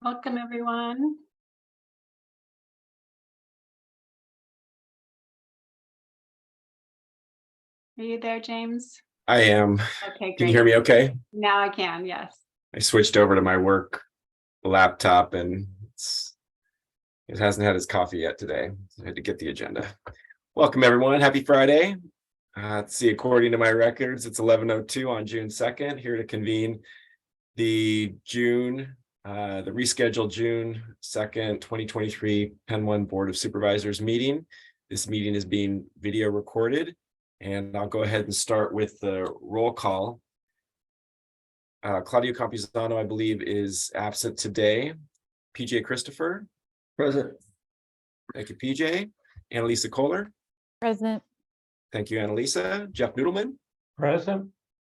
Welcome, everyone. Are you there, James? I am. Okay, great. Can you hear me okay? Now I can, yes. I switched over to my work laptop and it hasn't had its coffee yet today. So I had to get the agenda. Welcome, everyone. Happy Friday. Let's see, according to my records, it's 11:02 on June 2nd, here to convene the rescheduled June 2nd, 2023 Penn 1 Board of Supervisors meeting. This meeting is being video recorded, and I'll go ahead and start with the roll call. Claudio Campuzano, I believe, is absent today. PJ Christopher. Present. Thank you, PJ. Annalisa Kohler. Present. Thank you, Annalisa. Jeff Noodleman. Present.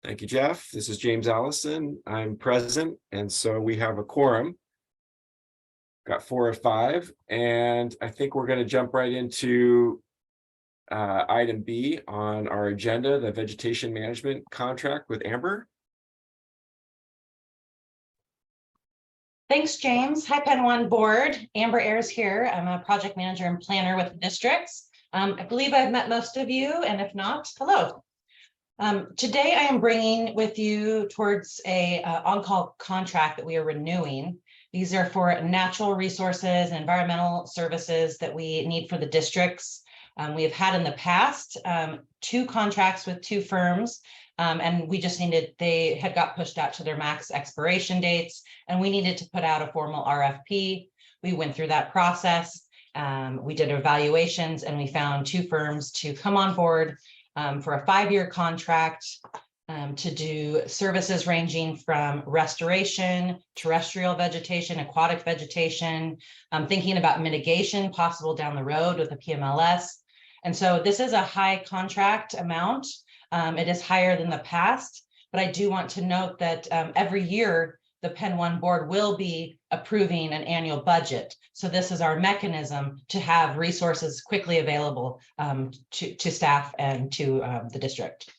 Thank you, Jeff. This is James Allison. I'm present, and so we have a quorum. Got 4 of 5, and I think we're going to jump right into item B on our agenda, the vegetation management contract with Amber. Thanks, James. Hi, Penn 1 board. Amber Ayers here. I'm a project manager and planner with the districts. I believe I've met most of you, and if not, hello. Today I am bringing with you towards a on-call contract that we are renewing. These are for natural resources and environmental services that we need for the districts. We have had in the past 2 contracts with 2 firms, and we just they had got pushed out to their max expiration dates, and we needed to put out a formal RFP. We went through that process. We did evaluations, and we found 2 firms to come on board for a 5-year contract to do services ranging from restoration, terrestrial vegetation, aquatic vegetation, thinking about mitigation possible down the road with the PMLS. And so this is a high contract amount. It is higher than the past, but I do want to note that every year the Penn 1 board will be approving an annual budget. So this is our mechanism to have resources quickly available to staff and to the district.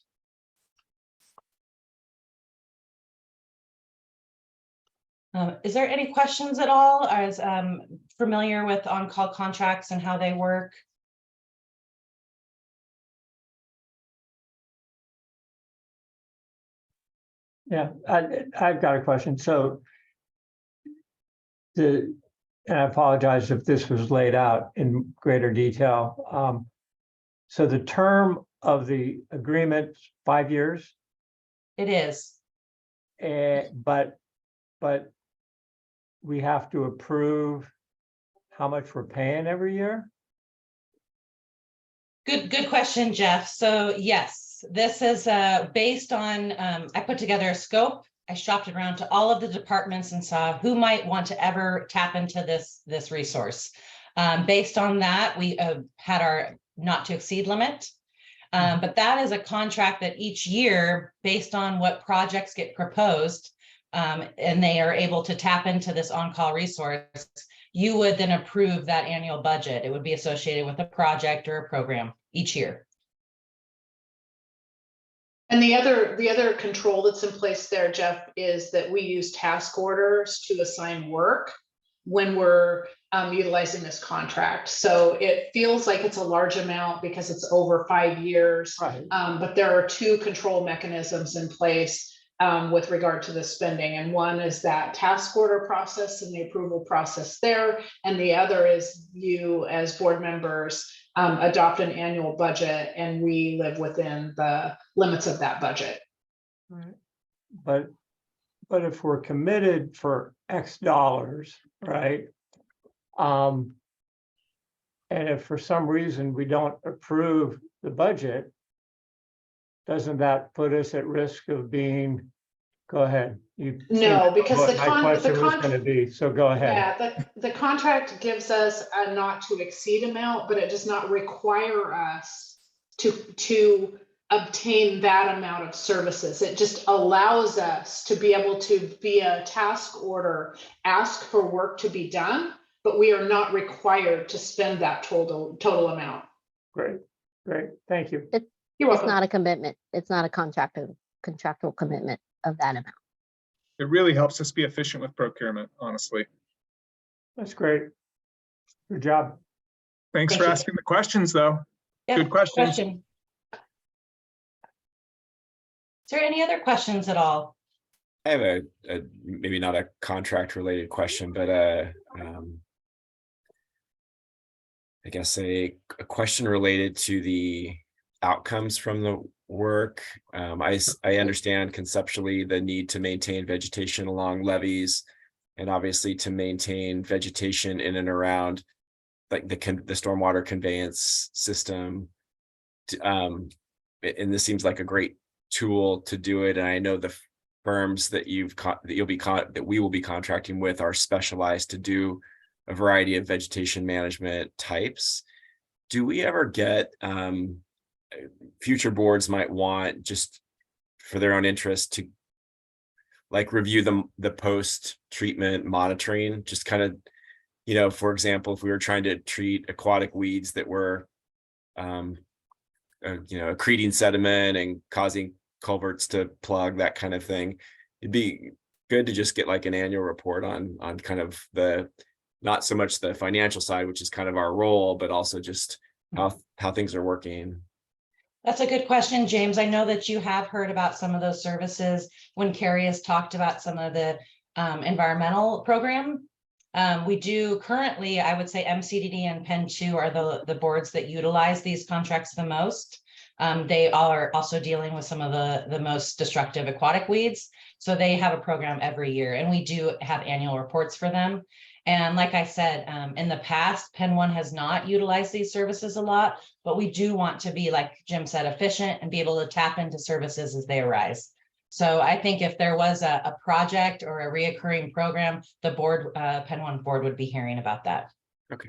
Is there any questions at all? Are you familiar with on-call contracts and how they work? Yeah, I've got a question. So and I apologize if this was laid out in greater detail. So the term of the agreement, 5 years? It is. But we have to approve how much we're paying every year? Good question, Jeff. So yes, this is based on, I put together a scope. I shopped it around to all of the departments and saw who might want to ever tap into this resource. Based on that, we had our not to exceed limit. But that is a contract that each year, based on what projects get proposed, and they are able to tap into this on-call resource, you would then approve that annual budget. It would be associated with a project or a program each year. And the other control that's in place there, Jeff, is that we use task orders to assign work when we're utilizing this contract. So it feels like it's a large amount because it's over 5 years, Right. But there are 2 control mechanisms in place with regard to the spending. And one is that task order process and the approval process there. And the other is you as board members adopt an annual budget, and we live within the limits of that budget. Right. But if we're committed for X dollars, right? And if for some reason we don't approve the budget, doesn't that put us at risk of being? Go ahead. No, because the question was going to be. So go ahead. Yeah, the contract gives us a not to exceed amount, but it does not require us to obtain that amount of services. It just allows us to be able to, via task order, ask for work to be done, but we are not required to spend that total amount. Great. Thank you. You're It's welcome. not a commitment. It's not a contractual commitment of that amount. It really helps us be efficient with procurement, honestly. That's great. Good job. Thanks Thank for you. asking the questions, though. Yeah, Good questions. question. Is there any other questions at all? I have a maybe not a contract related question, but I guess a question related to the outcomes from the work. I understand conceptually the need to maintain vegetation along levees, and obviously to maintain vegetation in and around like the stormwater conveyance system. And this seems like a great tool to do it. And I know the firms that that we will be contracting with are specialized to do a variety of vegetation management types. Do we ever get future boards might want, just for their own interest, to like review the post treatment monitoring, just kind of, you know, for example, if we were trying to treat aquatic weeds that were you know, accreting sediment and causing culverts to plug, that kind of thing, it'd be good to just get like an annual report on kind of the, not so much the financial side, which is kind of our role, but also just how things are working. That's a good question, James. I know that you have heard about some of those services when Carrie has talked about some of the environmental program. We do currently, I would say MCDD and Penn 2 are the boards that utilize these contracts the most. They are also dealing with some of the most destructive aquatic weeds. So they have a program every year, and we do have annual reports for them. And like I said, in the past, Penn 1 has not utilized these services a lot, but we do want to be, like Jim said, efficient and be able to tap into services as they arise. So I think if there was a project or a reoccurring program, the board, Penn 1 board would be hearing about that. Okay,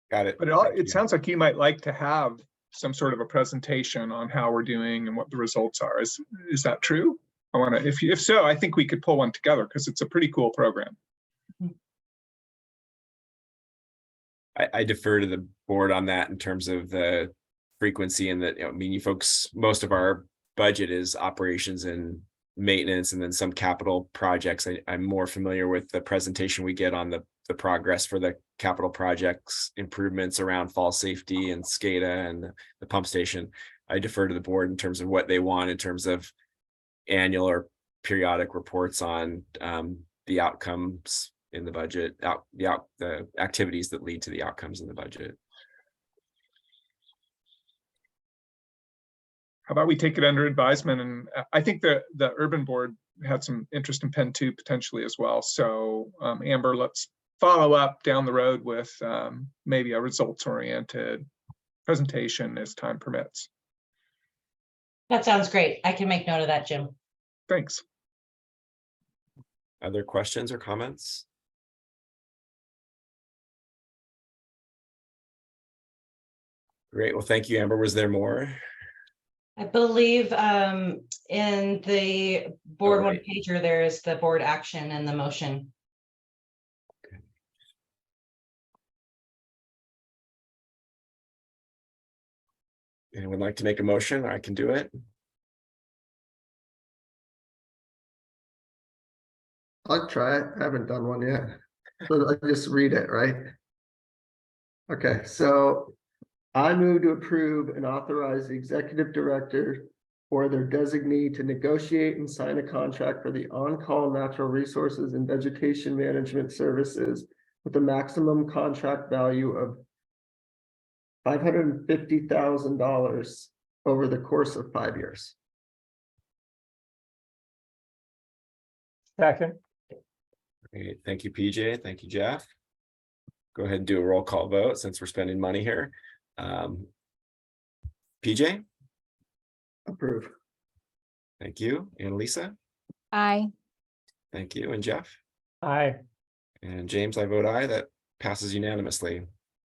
got it. But it sounds like you might like to have some sort of a presentation on how we're doing and what the results are. Is that true? I want to, if so, I think we could pull one together because it's a pretty cool program. I defer to the board on that in terms of the frequency, and that, I mean, you folks, most of our budget is operations and maintenance and then some capital projects. I'm more familiar with the presentation we get on the progress for the capital projects improvements around fall safety and SCADA and the pump station. I defer to the board in terms of what they want in terms of annual or periodic reports on the outcomes in the budget, the activities that lead to the outcomes in the budget. How about we take it under advisement? And I think the urban board had some interest in Penn 2 potentially as well. So Amber, let's follow up down the road with maybe a results-oriented presentation as time permits. That sounds great. I can make note of that, Jim. Thanks. Other questions or comments? Great. Well, thank you, Amber. Was there more? I believe in the board one pager, there is the board action and the motion. Anyone like to make a motion? I can do it. I'll try it. I haven't done one yet. So I just read it, right? Okay, so I move to approve and authorize the executive director or their designee to negotiate and sign a contract for the on-call natural resources and vegetation management services with a maximum contract value of $550,000 over the course of 5 years. Second. Great. Thank you, PJ. Thank you, Jeff. Go ahead and do a roll call vote since we're spending money here. PJ? Approve. Thank you. Annalisa? Aye. Thank you. And Jeff? Aye. And James, I vote aye. That passes unanimously. And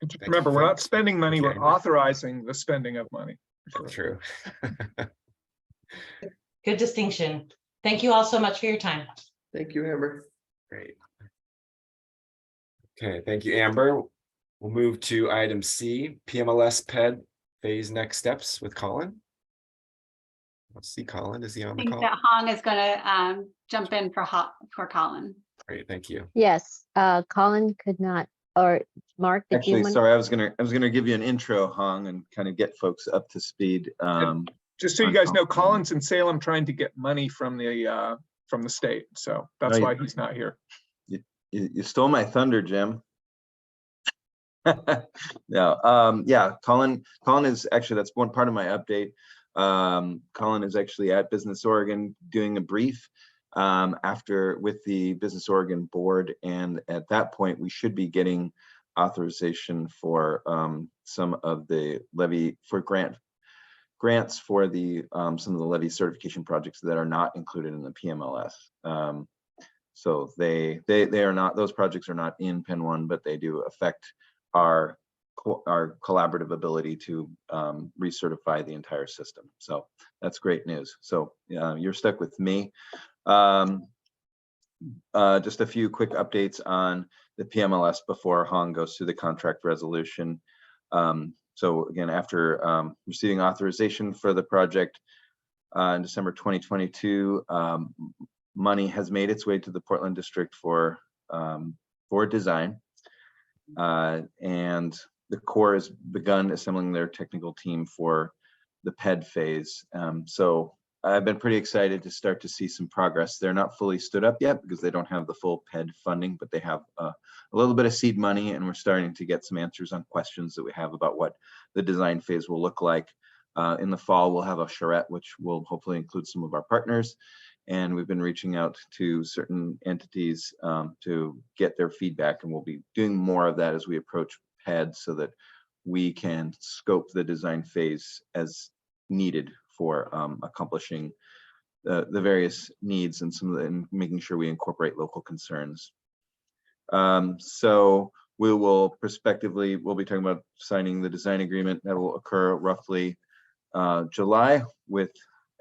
just Thank remember, you, we're not folks. spending money, Thank you, we're Amber. authorizing the spending of money. True. Good distinction. Thank you all so much for your time. Thank you, Amber. Great. Okay, thank you, Amber. We'll move to item C, PMLS PED phase next steps with Colin. Let's see, Colin, is he on I the think call? that Hong is gonna jump in for Colin. Great, thank you. Yes, Colin could not or Mark, did you Actually, want? sorry, I was gonna give you an intro, Hong, and kind of get folks up to speed. Just so you on guys know, how- Colin's in Salem trying to get money from the state, so that's Right. why he's not here. You stole my thunder, Jim. No, yeah, Colin is actually, that's one part of my update. Colin is actually at Business Oregon doing a brief with the Business Oregon board, and at that point we should be getting authorization for some of the levee for grants for the some of the levee certification projects that are not included in the PMLS. So they are not, those projects are not in Pen 1, but they do affect our collaborative ability to recertify the entire system. So that's great news. So you're stuck with me. Just a few quick updates on the PMLS before Hong goes through the contract resolution. So again, after receiving authorization for the project in December 2022, money has made its way to the Portland District for design. And the Corps has begun assembling their technical team for the PED phase. So I've been pretty excited to start to see some progress. They're not fully stood up yet because they don't have the full PED funding, but they have a little bit of seed money, and we're starting to get some answers on questions that we have about what the design phase will look like. In the fall, we'll have a charrette, which will hopefully include some of our partners. And we've been reaching out to certain entities to get their feedback, and we'll be doing more of that as we approach PED so that we can scope the design phase as needed for accomplishing the various needs and and making sure we incorporate local concerns. So we will prospectively, we'll be talking about signing the design agreement that will occur roughly July with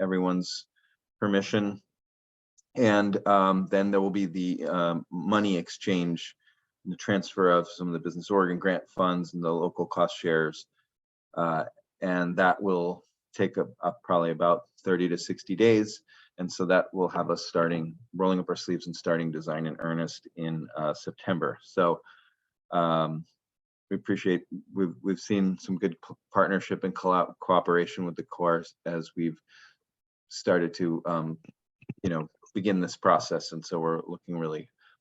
everyone's permission. And then there will be the money exchange, the transfer of some of the Business Oregon grant funds and the local cost shares. And that will take up probably about 30 to 60 days. And so that will have us rolling up our sleeves and starting design in earnest in September. So we appreciate, we've seen some good partnership and cooperation with the Corps as we've started to begin this process. And so we're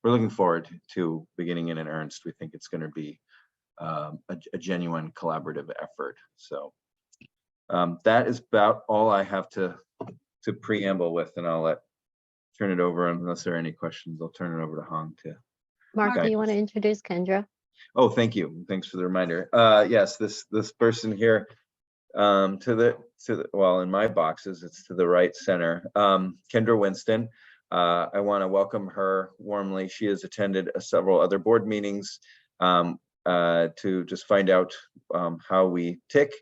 looking forward to beginning it in earnest. We think it's going to be a genuine collaborative effort. So that is about all I have to preamble with, and I'll turn it over, unless there are any questions. I'll turn it over to Hong to. Mark, guide do you want us. to introduce Kendra? Oh, thank you. Thanks for the reminder. Yes, this person here well, in my boxes, it's to the right center. Kendra Winston. I want to welcome her warmly. She has attended several other board meetings to just find out how we tick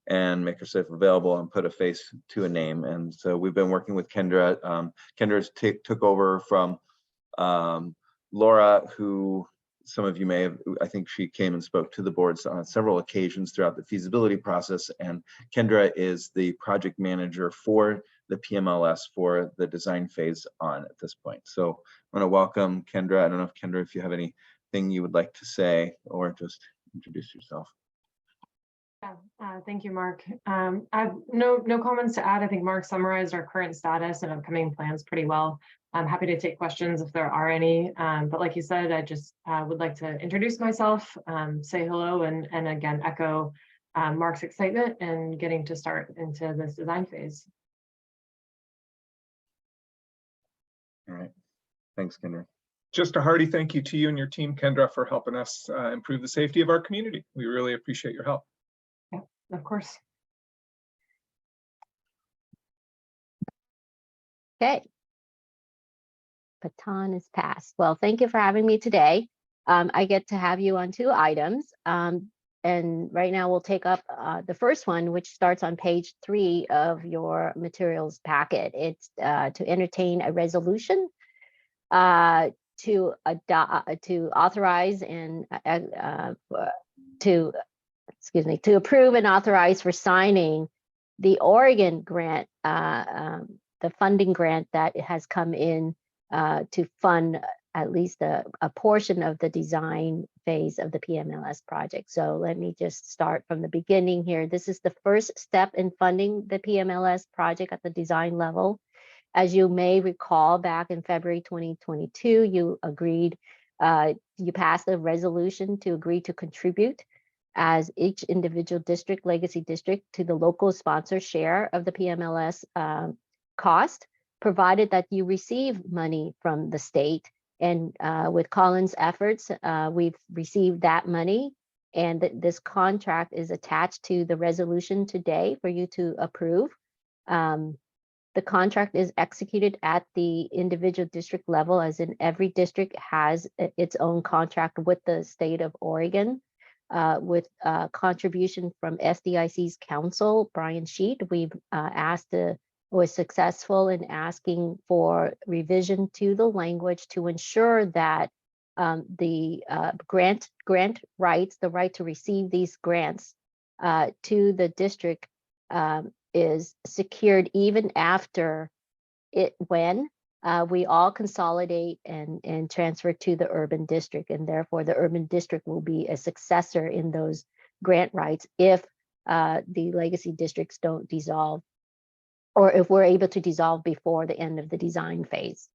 and make herself available and put a face to a name. And so we've been working with Kendra. Kendra's took over from Laura, who some of you may have, I think she came and spoke to the boards on several occasions throughout the feasibility process. And Kendra is the project manager for the PMLS for the design phase on at this point. So I want to welcome Kendra. I don't know if Kendra, if you have anything you would like to say or just introduce yourself. Yeah, thank you, Mark. I have no comments to add. I think Mark summarized our current status and upcoming plans pretty well. I'm happy to take questions if there are any. But like you said, I just would like to introduce myself, say hello, and again, echo Mark's excitement and getting to start into this design phase. All right. Thanks, Kendra. Just a hearty thank you to you and your team, Kendra, for helping us improve the safety of our community. We really appreciate your help. Yeah, of course. Okay. Baton is passed. Well, thank you for having me today. I get to have you on 2 items. And right now we'll take up the first one, which starts on page 3 of your materials packet. It's to entertain a resolution to authorize and to approve and authorize for signing the Oregon grant, the funding grant that has come in to fund at least a portion of the design phase of the PMLS project. So let me just start from the beginning here. This is the first step in funding the PMLS project at the design level. As you may recall, back in February 2022, you agreed, you passed a resolution to agree to contribute as each individual district, legacy district, to the local sponsor share of the PMLS cost, provided that you receive money from the state. And with Colin's efforts, we've received that money, and this contract is attached to the resolution today for you to approve. The contract is executed at the individual district level, as in every district has its own contract with the state of Oregon. With contribution from SDIC's counsel, Brian Sheet, we've was successful in asking for revision to the language to ensure that the grant rights, the right to receive these grants to the district is secured even after when we all consolidate and transfer to the urban district, and therefore the urban district will be a successor in those grant rights if the legacy districts don't dissolve, or if we're able to dissolve before the end of the design phase.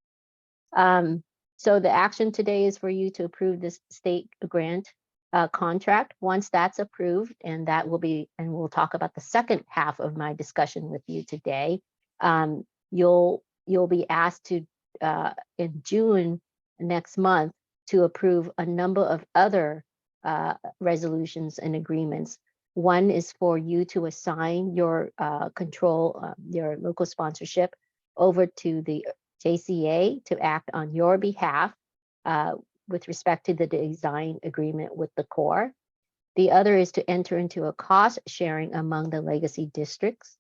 So the action today is for you to approve this state grant contract. Once that's approved, and that will be, and we'll talk about the second half of my discussion with you today, you'll be asked to in June next month to approve a number of other resolutions and agreements. One is for you to assign your your local sponsorship over to the JCA to act on your behalf with respect to the design agreement with the Corps. The other is to enter into a cost sharing among the legacy districts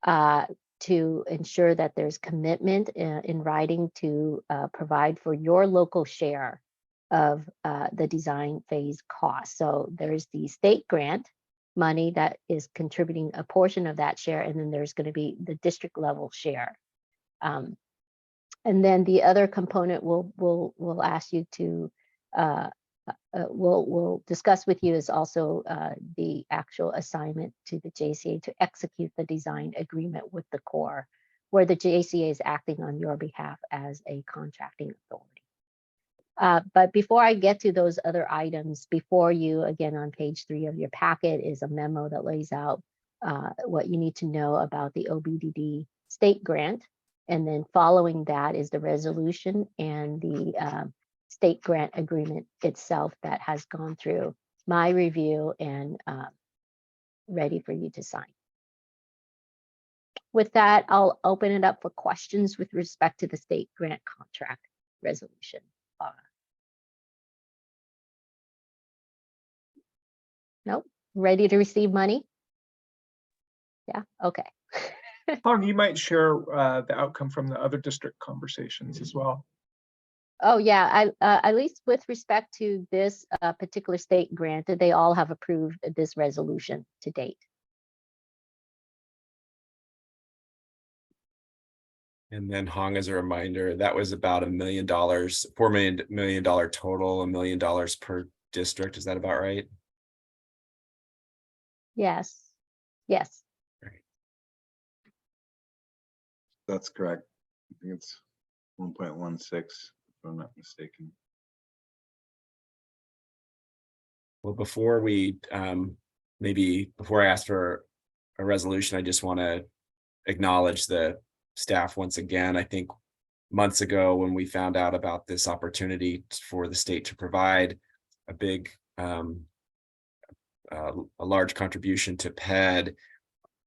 to ensure that there's commitment in writing to provide for your local share of the design phase cost. So there's the state grant money that is contributing a portion of that share, and then there's going to be the district level share. And then the other component we'll ask you to we'll discuss with you is also the actual assignment to the JCA to execute the design agreement with the Corps, where the JCA is acting on your behalf as a contracting authority. But before I get to those other items, before you, again, on page 3 of your packet is a memo that lays out what you need to know about the OBDD state grant. And then following that is the resolution and the state grant agreement itself that has gone through my review and ready for you to sign. With that, I'll open it up for questions with respect to the state grant contract resolution. Nope. Ready to receive money? Yeah, okay. Hong, you might share the outcome from the other district conversations as well. Oh, yeah, at least with respect to this particular state grant, they all have approved this resolution to date. And then Hong, as a reminder, that was about $1 million, $4 million total, $1 million per district. Is that about right? Yes, yes. That's correct. I think it's 1.16, if I'm not mistaken. Well, before we before I ask for a resolution, I just want to acknowledge the staff once again. I think months ago when we found out about this opportunity for the state to provide a big a large contribution to PED,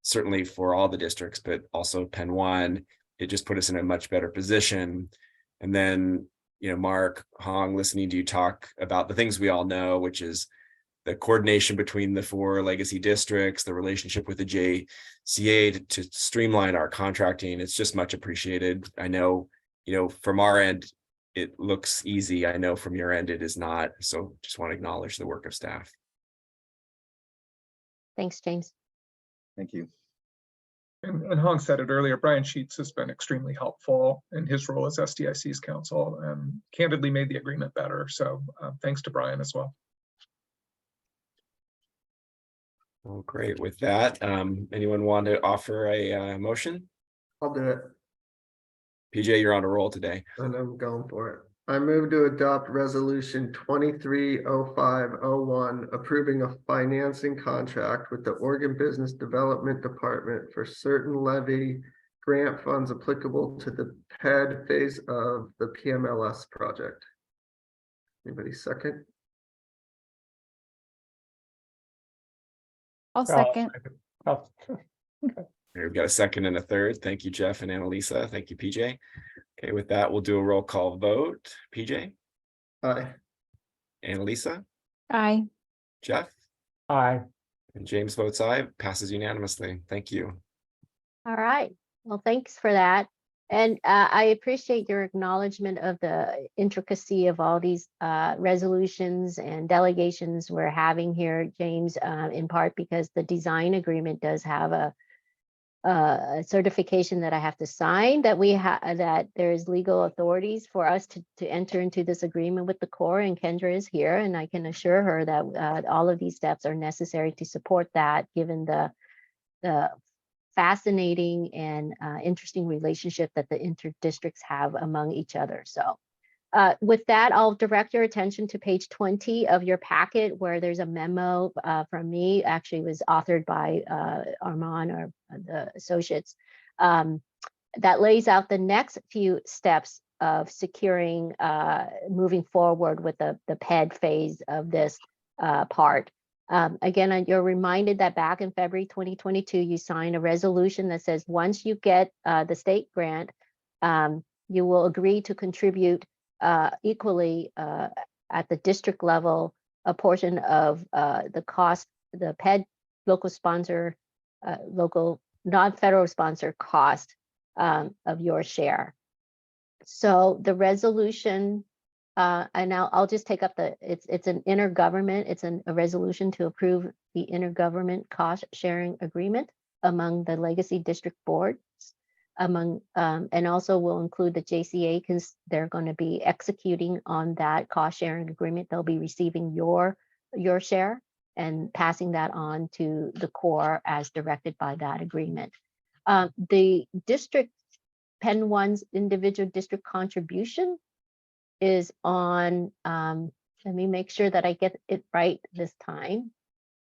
certainly for all the districts, but also Penn 1, it just put us in a much better position. And then, you know, Mark, Hong, listening to you talk about the things we all know, which is the coordination between the 4 legacy districts, the relationship with the JCA to streamline our contracting, it's just much appreciated. I know, you know, from our end, it looks easy. I know from your end, it is not. So just want to acknowledge the work of staff. Thanks, James. Thank you. And Hong said it earlier, Brian Sheets has been extremely helpful in his role as SDIC's counsel and candidly made the agreement better. So thanks to Brian as well. Oh, great. With that, anyone want to offer a motion? I'll do it. PJ, you're on a roll today. And I'm going for it. I move to adopt resolution 230501, approving a financing contract with the Oregon Business Development Department for certain levy grant funds applicable to the PED phase of the PMLS project. Anybody second? I'll second. Oh, We've got a second and a third. Thank you, Jeff and Annalisa. Thank you, PJ. Okay, with that, we'll do a roll call vote. PJ, Aye. Annalisa, Aye. Jeff, aye. and James votes aye. Passes unanimously. Thank you. All right. Well, thanks for that. And I appreciate your acknowledgement of the intricacy of all these resolutions and delegations we're having here, James, in part because the design agreement does have a certification that I have to sign that that there's legal authorities for us to enter into this agreement with the Corps, and Kendra is here, and I can assure her that all of these steps are necessary to support that, given the fascinating and interesting relationship that the interdistricts have among each other. So with that, I'll direct your attention to page 20 of your packet, where there's a memo from me. Actually, it was authored by Armand or the associates, that lays out the next few steps of securing, moving forward with the PED phase of this part. Again, you're reminded that back in February 2022, you signed a resolution that says once you get the state grant, you will agree to contribute equally at the district level a portion of the cost, the PED local sponsor, local non-federal sponsor cost of your share. So the resolution, and I'll just take up it's an intergovernment, it's a resolution to approve the intergovernment cost sharing agreement among the legacy district boards, and also will include the JCA because they're going to be executing on that cost sharing agreement. They'll be receiving your share and passing that on to the Corps as directed by that agreement. The district Penn 1's individual district contribution is on, let me make sure that I get it right this time.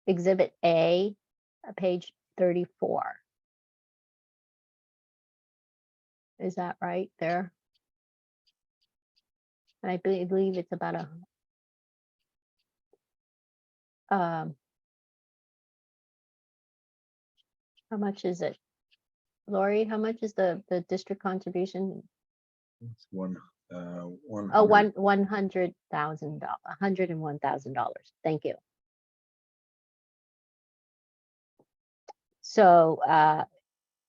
Exhibit A, page 34. Is that right there? And I believe it's about how much is it? Lori, how much is the district contribution? It's one. Oh, $101,000. Thank you. So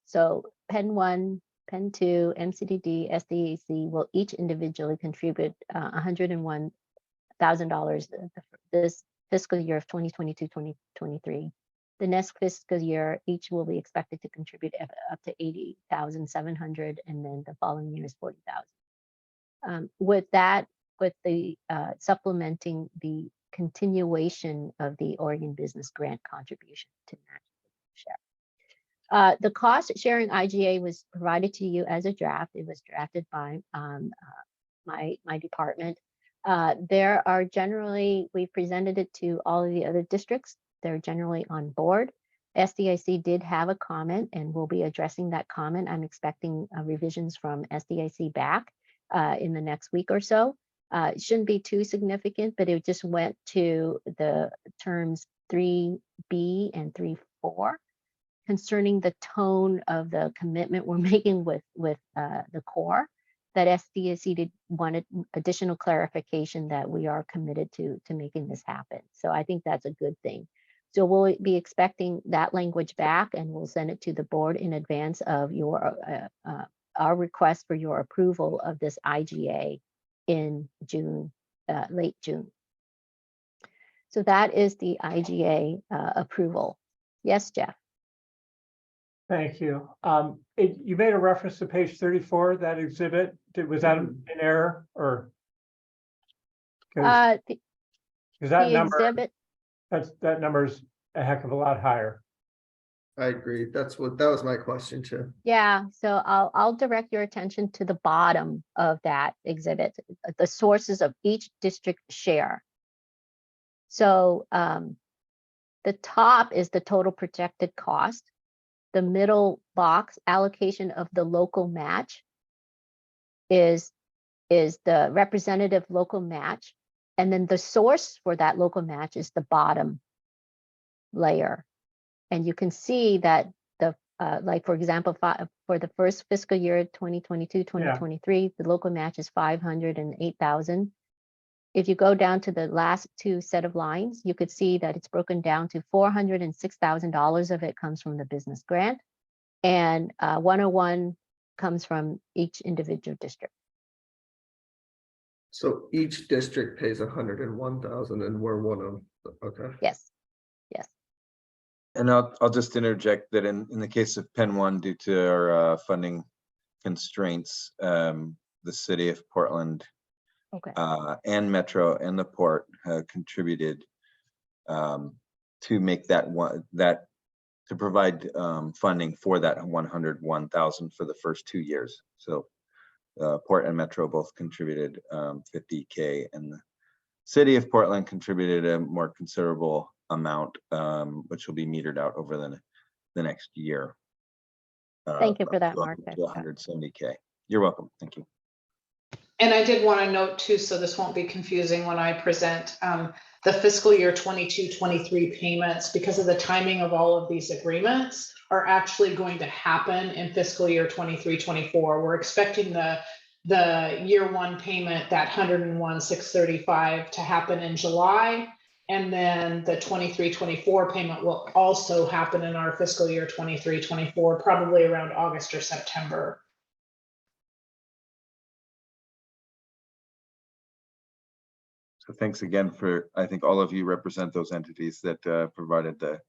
so Penn 1, Penn 2, MCDD, SDAC will each individually contribute $101,000 this fiscal year of 2022-2023. The next fiscal year, each will be expected to contribute up to $80,700, and then the following year is $40,000. With that, with the supplementing the continuation of the Oregon Business Grant contribution to national share. The cost sharing IGA was provided to you as a draft. It was drafted by my department. There are generally, we presented it to all of the other districts. They're generally on board. SDIC did have a comment and we'll be addressing that comment. I'm expecting revisions from SDIC back in the next week or so. It shouldn't be too significant, but it just went to the terms 3B and 3.4 concerning the tone of the commitment we're making with the Corps, that SDIC wanted additional clarification that we are committed to making this happen. So I think that's a good thing. So we'll be expecting that language back, and we'll send it to the board in advance of your our request for your approval of this IGA in June, late June. So that is the IGA approval. Yes, Jeff. Thank you. You made a reference to page 34, that exhibit. Was that an error or? Because The that number, exhibit, that number's a heck of a lot higher. I agree. That was my question too. yeah, so I'll direct your attention to the bottom of that exhibit, the sources of each district share. So the top is the total projected cost. The middle box, allocation of the local match, is the representative local match. And then the source for that local match is the bottom layer. And you can see that the, like, for example, for the first fiscal year, 2022, 2023, the local match is 508,000. If you go down to the last two set of lines, you could see that it's broken down to $406,000 of it comes from the business grant, and 101 comes from each individual district. So each district pays 101,000 and we're one of, okay. Yes, yes. And I'll just interject that in the case of Penn 1, due to our funding constraints, the city of Portland Okay. and Metro and the port have contributed to make to provide funding for that 101,000 for the first 2 years. So Port and Metro both contributed $50K, and the city of Portland contributed a more considerable amount, which will be metered out over the next year. Thank you for that, Mark. To 170K. You're welcome. Thank you. And I did want to note too, so this won't be confusing when I present the fiscal year 22-23 payments, because of the timing of all of these agreements, are actually going to happen in fiscal year 23-24. We're expecting the year one payment, that 101,635, to happen in July. And then the 23-24 payment will also happen in our fiscal year 23-24, probably around August or September. So thanks again for, I think all of you represent those entities that provided the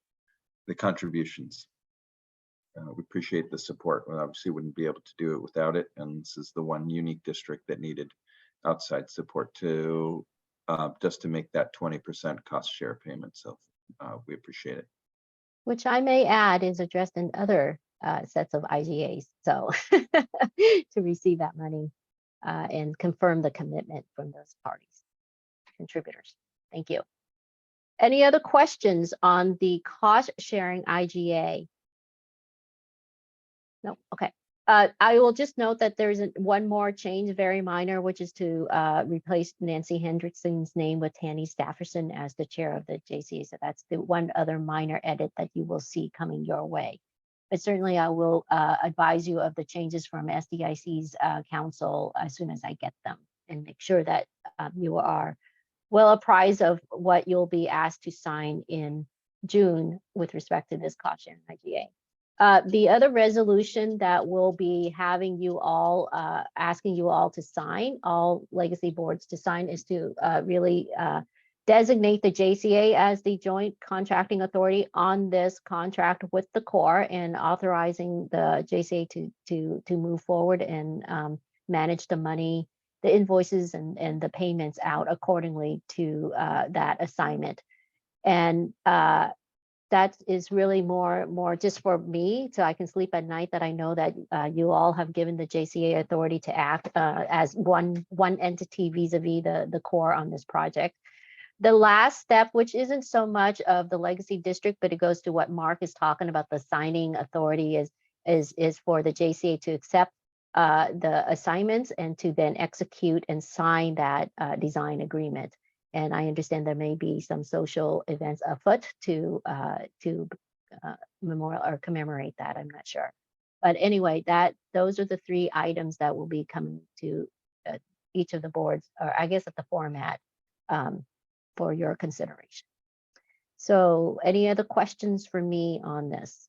contributions. We appreciate the support. We obviously wouldn't be able to do it without it. And this is the one unique district that needed outside support to just to make that 20% cost share payment. So we appreciate it. Which I may add is addressed in other sets of IGAs. So to receive that money and confirm the commitment from those parties, contributors. Thank you. Any other questions on the cost sharing IGA? No, okay. I will just note that there's one more change, very minor, which is to replace Nancy Hendrickson's name with Tanny Stafferson as the chair of the JCA. So that's the one other minor edit that you will see coming your way. But certainly I will advise you of the changes from SDIC's council as soon as I get them, and make sure that you are well apprised of what you'll be asked to sign in June with respect to this cost sharing IGA. The other resolution that we'll be having you all, asking you all to sign, all legacy boards to sign, is to really designate the JCA as the joint contracting authority on this contract with the Corps, and authorizing the JCA to move forward and manage the money, the invoices and the payments out accordingly to that assignment. And that is really more just for me, so I can sleep at night, that I know that you all have given the JCA authority to act as one entity vis-a-vis the Corps on this project. The last step, which isn't so much of the legacy district, but it goes to what Mark is talking about, the signing authority, is for the JCA to accept the assignments and to then execute and sign that design agreement. And I understand there may be some social events afoot to memorial or commemorate that. I'm not sure, but anyway, those are the three items that will be coming to each of the boards, or I guess at the format, for your consideration. So, any other questions for me on this?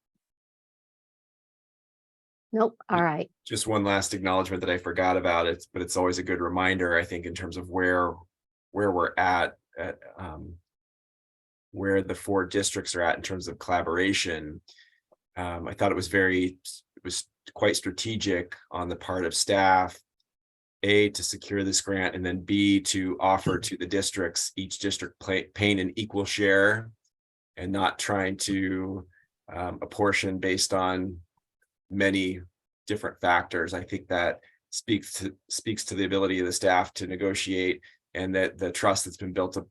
Nope. All right. Just one last acknowledgement that I forgot about it, but it's always a good reminder, I think, in terms of where we're at where the four districts are at in terms of collaboration. I thought it was quite strategic on the part of staff, A, to secure this grant, and then B, to offer to the districts, each district paying an equal share and not trying to apportion based on many different factors. I think that speaks to the ability of the staff to negotiate, and that the trust that's been built up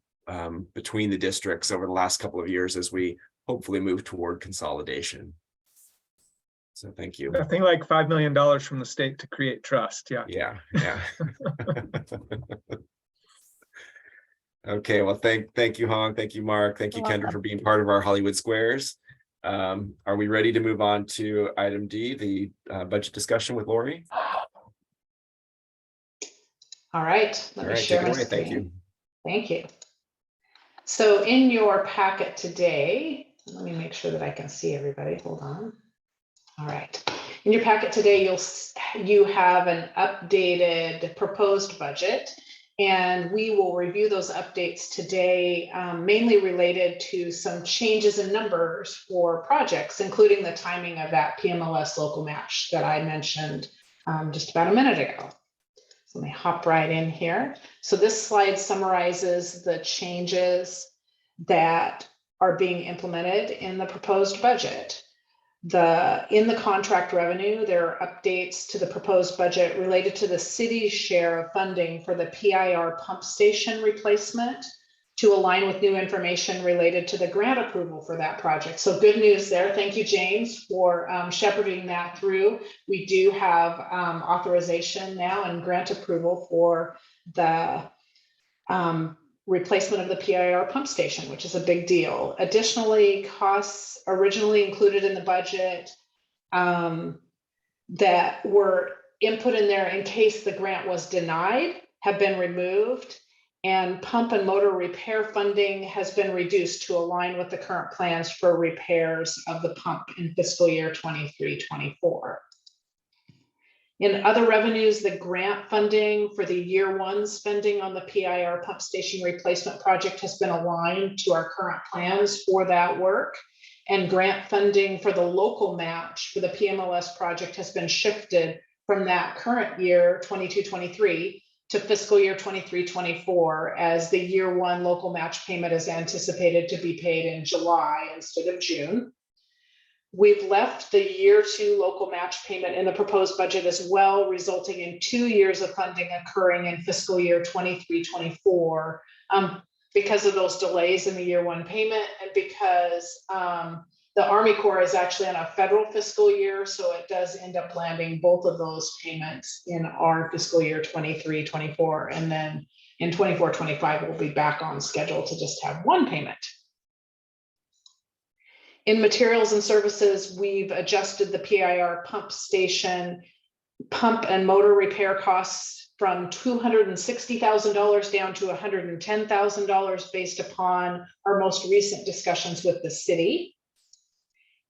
between the districts over the last couple of years as we hopefully move toward consolidation. So thank you. Nothing like $5 million from the state to create trust. Yeah. Yeah. Okay, well, thank you, Hong. Thank you, Mark. Thank you, You're Kendra, welcome. for being part of our Hollywood Squares. Are we ready to move on to item D, the budget discussion with Lori? All right, All let me right, share take it my away. Thank screen. you. Thank you. So in your packet today, let me make sure that I can see everybody. Hold on. All right. In your packet today, you have an updated proposed budget, and we will review those updates today, mainly related to some changes in numbers for projects, including the timing of that PMLS local match that I mentioned just about a minute ago. So let me hop right in here. So this slide summarizes the changes that are being implemented in the proposed budget. In the contract revenue, there are updates to the proposed budget related to the city's share of funding for the PIR pump station replacement to align with new information related to the grant approval for that project. So good news there. Thank you, James, for shepherding that through. We do have authorization now and grant approval for the replacement of the PIR pump station, which is a big deal. Additionally, costs originally included in the budget that were input in there in case the grant was denied have been removed, and pump and motor repair funding has been reduced to align with the current plans for repairs of the pump in fiscal year 23-24. In other revenues, the grant funding for the year one spending on the PIR pump station replacement project has been aligned to our current plans for that work. And grant funding for the local match for the PMLS project has been shifted from that current year 22-23 to fiscal year 23-24, as the year one local match payment is anticipated to be paid in July instead of June. We've left the year two local match payment in the proposed budget as well, resulting in 2 years of funding occurring in fiscal year 23-24, because of those delays in the year one payment, and because the Army Corps is actually on a federal fiscal year, so it does end up landing both of those payments in our fiscal year 23-24, and then in 24-25 we'll be back on schedule to just have one payment. In materials and services, we've adjusted the PIR pump station pump and motor repair costs from $260,000 down to $110,000 based upon our most recent discussions with the city.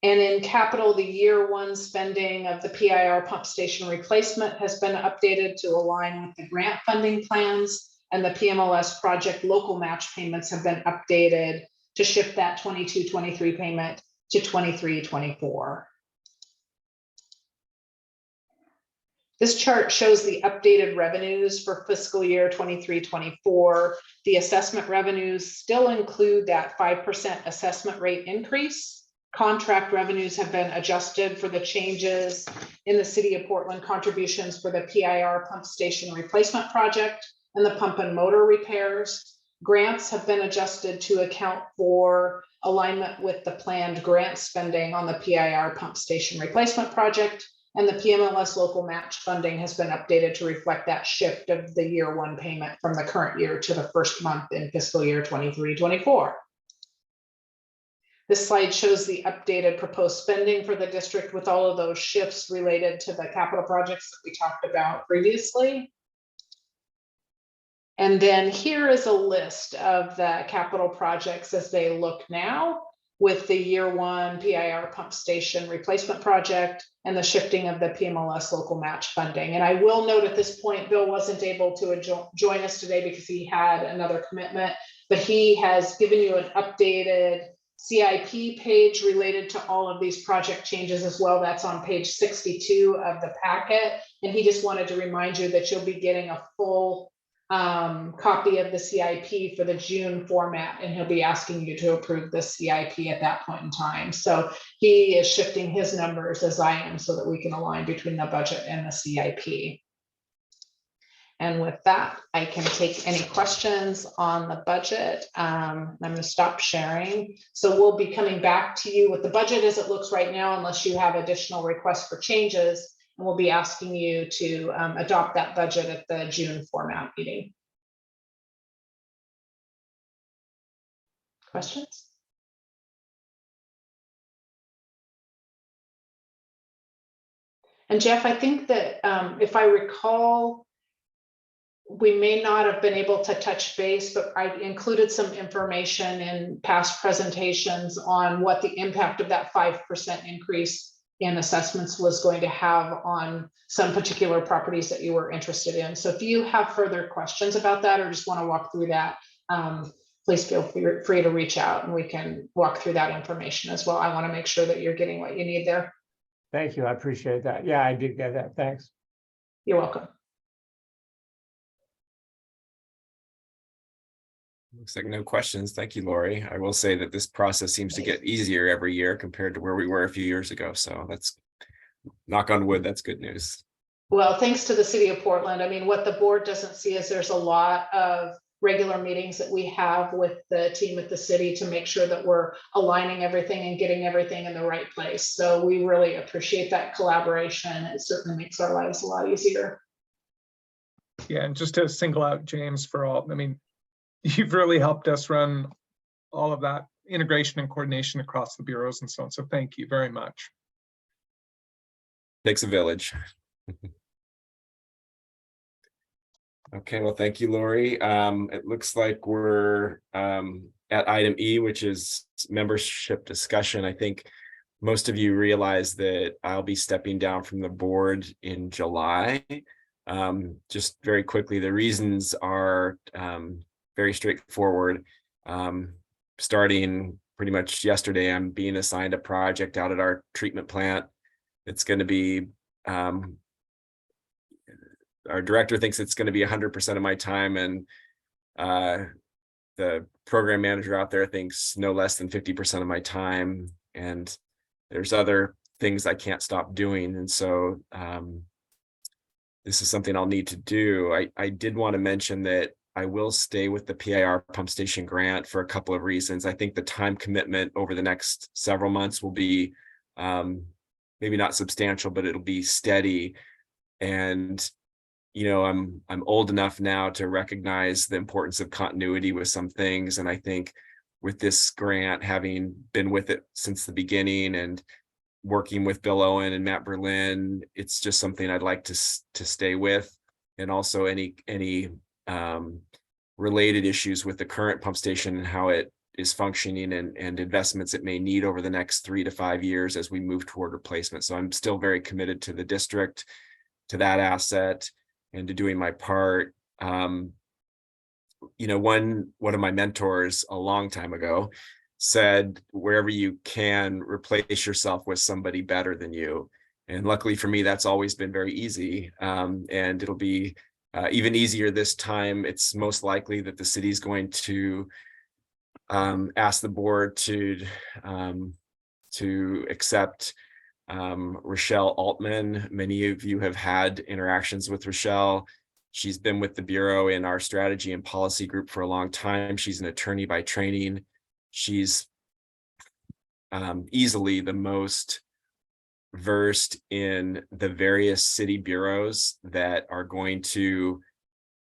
And in capital, the year one spending of the PIR pump station replacement has been updated to align with the grant funding plans, and the PMLS project local match payments have been updated to shift that 22-23 payment to 23-24. This chart shows the updated revenues for fiscal year 23-24. The assessment revenues still include that 5% assessment rate increase. Contract revenues have been adjusted for the changes in the City of Portland contributions for the PIR pump station replacement project and the pump and motor repairs. Grants have been adjusted to account for alignment with the planned grant spending on the PIR pump station replacement project, and the PMLS local match funding has been updated to reflect that shift of the year one payment from the current year to the first month in fiscal year 23-24. This slide shows the updated proposed spending for the district with all of those shifts related to the capital projects that we talked about previously. And then here is a list of the capital projects as they look now, with the year one PIR pump station replacement project and the shifting of the PMLS local match funding. And I will note at this point, Bill wasn't able to join us today because he had another commitment, but he has given you an updated CIP page related to all of these project changes as well. That's on page 62 of the packet. And he just wanted to remind you that you'll be getting a full copy of the CIP for the June format, and he'll be asking you to approve the CIP at that point in time. So he is shifting his numbers as I am so that we can align between the budget and the CIP. And with that, I can take any questions on the budget. I'm going to stop sharing. So we'll be coming back to you with the budget as it looks right now, unless you have additional requests for changes. And we'll be asking you to adopt that budget at the June format meeting. Questions? And Jeff, I think that if I recall, we may not have been able to touch base, but I included some information in past presentations on what the impact of that 5% increase in assessments was going to have on some particular properties that you were interested in. So if you have further questions about that or just want to walk through that, please feel free to reach out and we can walk through that information as well. I want to make sure that you're getting what you need there. Thank you. I appreciate that. Yeah, I did get that. Thanks. You're welcome. Looks like no questions. Thank you, Lori. I will say that this process seems to get easier every year compared to where we were a few years ago. So that's, knock on wood, that's good news. Well, thanks to the city of Portland. I mean, what the board doesn't see is there's a lot of regular meetings that we have with the team at the city to make sure that we're aligning everything and getting everything in the right place. So we really appreciate that collaboration. It certainly makes our lives a lot easier. Yeah, and just to single out James for all, I mean, you've really helped us run all of that integration and coordination across the bureaus and so on. So thank you very much. Takes a village. Okay, well, thank you, Lori. It looks like we're at item E, which is membership discussion. I think most of you realize that I'll be stepping down from the board in July. Just very quickly, the reasons are very straightforward. Starting pretty much yesterday, I'm being assigned a project out at our treatment plant. It's going to be, our director thinks it's going to be 100% of my time, and the program manager out there thinks no less than 50% of my time. And there's other things I can't stop doing. And so this is something I'll need to do. I did want to mention that I will stay with the PIR pump station grant for a couple of reasons. I think the time commitment over the next several months will be maybe not substantial, but it'll be steady. And you know, I'm old enough now to recognize the importance of continuity with some things. And I think with this grant, having been with it since the beginning and working with Bill Owen and Matt Berlin, it's just something I'd like to stay with. And also any related issues with the current pump station and how it is functioning and investments it may need over the next 3 to 5 years as we move toward replacement. So I'm still very committed to the district, to that asset, and to doing my part. You know, one of my mentors a long time ago said, wherever you can, replace yourself with somebody better than you. And luckily for me, that's always been very easy. And it'll be even easier this time. It's most likely that the city's going to ask the board to accept Rochelle Altman. Many of you have had interactions with Rochelle. She's been with the Bureau in our strategy and policy group for a long time. She's an attorney by training. She's easily the most versed in the various city bureaus that are going to,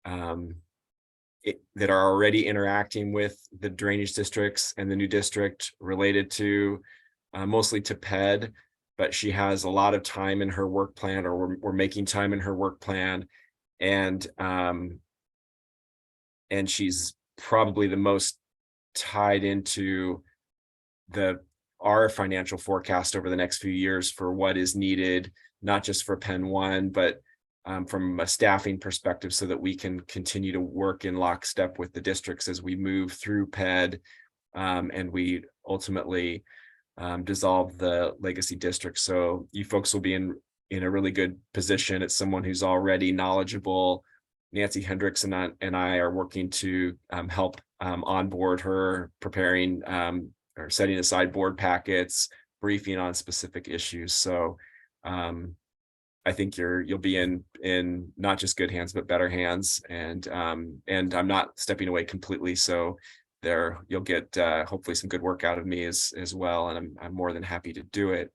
that are already interacting with the drainage districts and the new district related to mostly to PED. But she has a lot of time in her work plan, or we're making time in her work plan. And she's probably the most tied into our financial forecast over the next few years for what is needed, not just for Penn 1, but from a staffing perspective, so that we can continue to work in lockstep with the districts as we move through PED. And we ultimately dissolve the legacy district. So you folks will be in a really good position. It's someone who's already knowledgeable. Nancy Hendricks and I are working to help onboard her, preparing or setting aside board packets, briefing on specific issues. So I think you'll be in not just good hands, but better hands. And I'm not stepping away completely. So you'll get hopefully some good work out of me as well. And I'm more than happy to do it.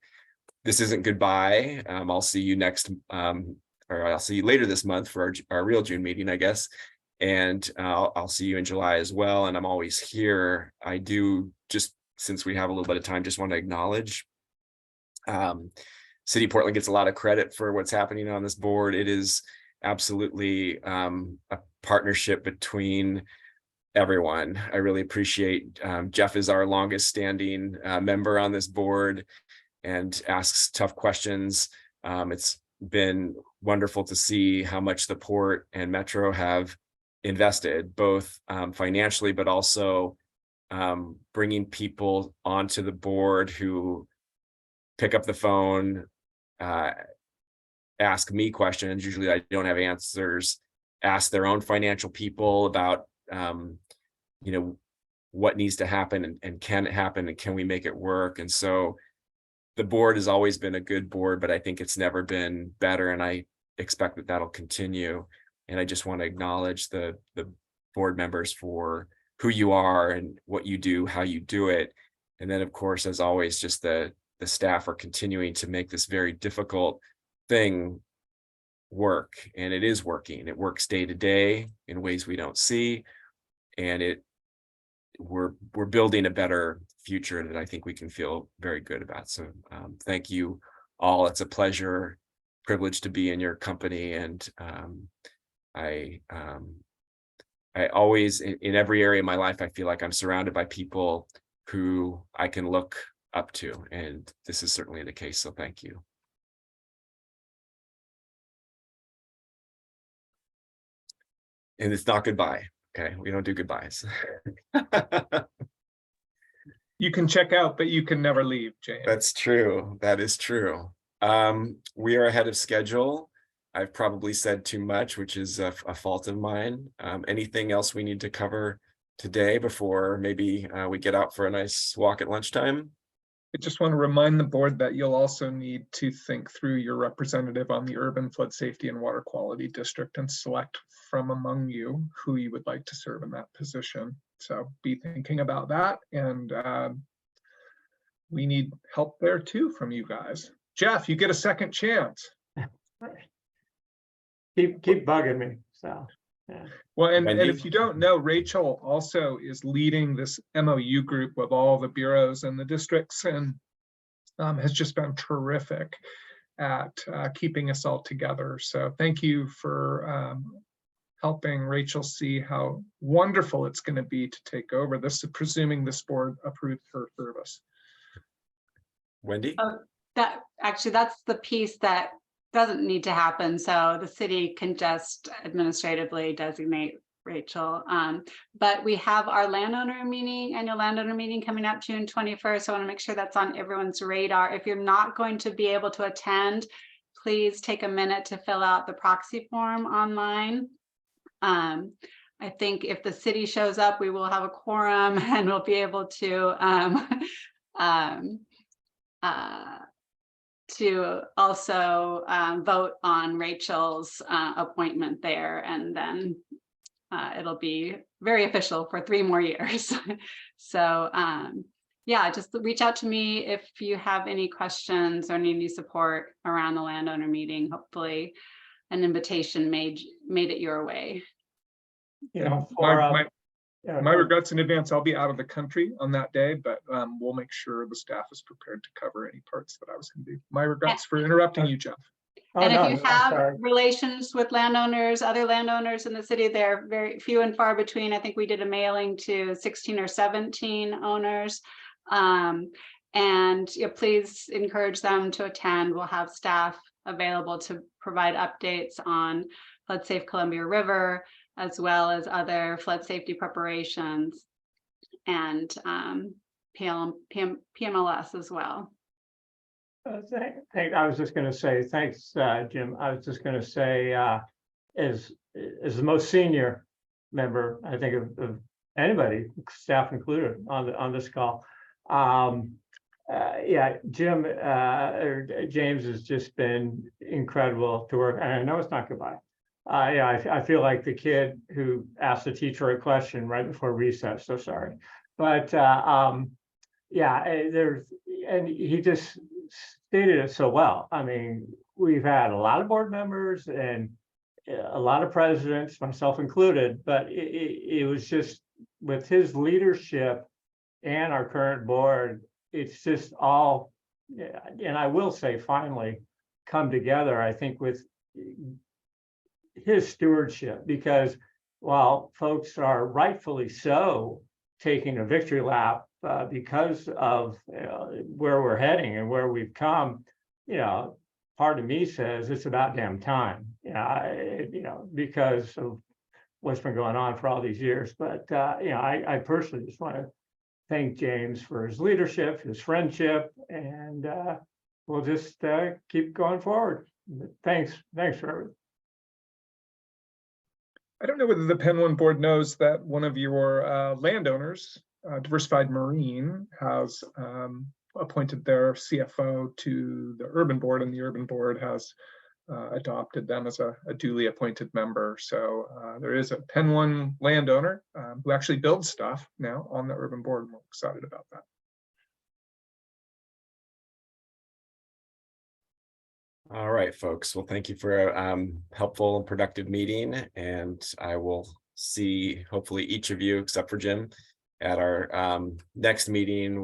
This isn't goodbye. I'll see you or I'll see you later this month for our real June meeting, I guess. And I'll see you in July as well. And I'm always here. I do, just since we have a little bit of time, just want to acknowledge City of Portland gets a lot of credit for what's happening on this board. It is absolutely a partnership between everyone. I really appreciate Jeff is our longest standing member on this board and asks tough questions. It's been wonderful to see how much the Port and Metro have invested, both financially, but also bringing people onto the board who pick up the phone, ask me questions. Usually I don't have answers, ask their own financial people about, what needs to happen and can it happen and can we make it work? And so the board has always been a good board, but I think it's never been better. And I expect that that'll continue. And I just want to acknowledge the board members for who you are and what you do, how you do it. And then of course, as always, just the staff are continuing to make this very difficult thing work. And it is working. It works day to day in ways we don't see. And we're building a better future that I think we can feel very good about. So thank you all. It's a privilege to be in your company. And I always, in every area of my life, I feel like I'm surrounded by people who I can look up to. And this is certainly the case. So thank you. And it's not goodbye. Okay. We don't do goodbyes. You can check out, but you can never leave, James. That's true. That is true. We are ahead of schedule. I've probably said too much, which is a fault of mine. Anything else we need to cover today before maybe we get out for a nice walk at lunchtime? I just want to remind the board that you'll also need to think through your representative on the Urban Flood Safety and Water Quality District and select from among you who you would like to serve in that position. So be thinking about that. And we need help there too from you guys. Jeff, you get a second chance. Keep bugging me, so, yeah. Well, and Wendy? if you don't know, Rachel also is leading this MOU group with all the bureaus and the districts and has just been terrific at keeping us all together. So thank you for helping Rachel see how wonderful it's going to be to take over this, presuming this board approved her service. Wendy? That's the piece that doesn't need to happen. So the city can just administratively designate Rachel. But we have our annual landowner meeting coming up June 21st. I want to make sure that's on everyone's radar. If you're not going to be able to attend, please take a minute to fill out the proxy form online. I think if the city shows up, we will have a quorum and we'll be able to also vote on Rachel's appointment there, and then it'll be very official for 3 more years. So yeah, just reach out to me if you have any questions or need any support around the landowner meeting. Hopefully an invitation made it your way. You know, My regrets in advance. I'll be out of the country on that day, but we'll make sure the staff is prepared to cover any parts that I was going to do. My regrets for interrupting you, Jeff. And if you have relations with landowners, other landowners in the city, they're very few and far between. I think we did a mailing to 16 or 17 owners. And please encourage them to attend. We'll have staff available to provide updates on Flood Safe Columbia River, as well as other flood safety preparations. And PMLS as well. I was just gonna say, thanks, Jim. I was just gonna say, as the most senior member, I think of anybody, staff included on this call. Yeah, Jim, or James has just been incredible to work, and I know it's not goodbye. Yeah, I feel like the kid who asked the teacher a question right before recess, so sorry. But yeah, and he just stated it so well. I mean, we've had a lot of board members and a lot of presidents, myself included, but it was just with his leadership and our current board, it's just all, and I will say finally come together, I think, with his stewardship, because while folks are rightfully so taking a victory lap because of where we're heading and where we've come, part of me says it's about damn time, because of what's been going on for all these years. But I personally just want to thank James for his leadership, his friendship, and we'll just keep going forward. Thanks for everything. I don't know whether the Penn One board knows that one of your landowners, Diversified Marine, has appointed their CFO to the urban board, and the urban board has adopted them as a duly appointed member. So there is a Penn One landowner who actually builds stuff now on the urban board, and we're excited about that. All right, folks. Well, thank you for a helpful and productive meeting, and I will see hopefully each of you, except for Jim, at our next meeting,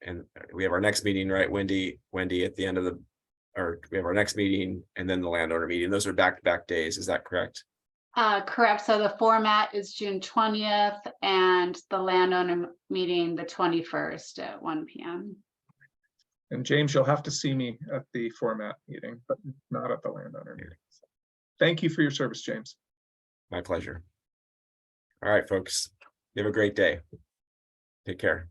and we have our next meeting, right, Wendy, at the end of we have our next meeting and then the landowner meeting. Those are back-to-back days. Is that correct? Correct. So the format is June 20th and the landowner meeting the 21st at 1 p.m. And James, you'll have to see me at the format meeting, but not at the landowner meeting. So, thank you for your service, James. My pleasure. All right, folks. You have a great day. Take care.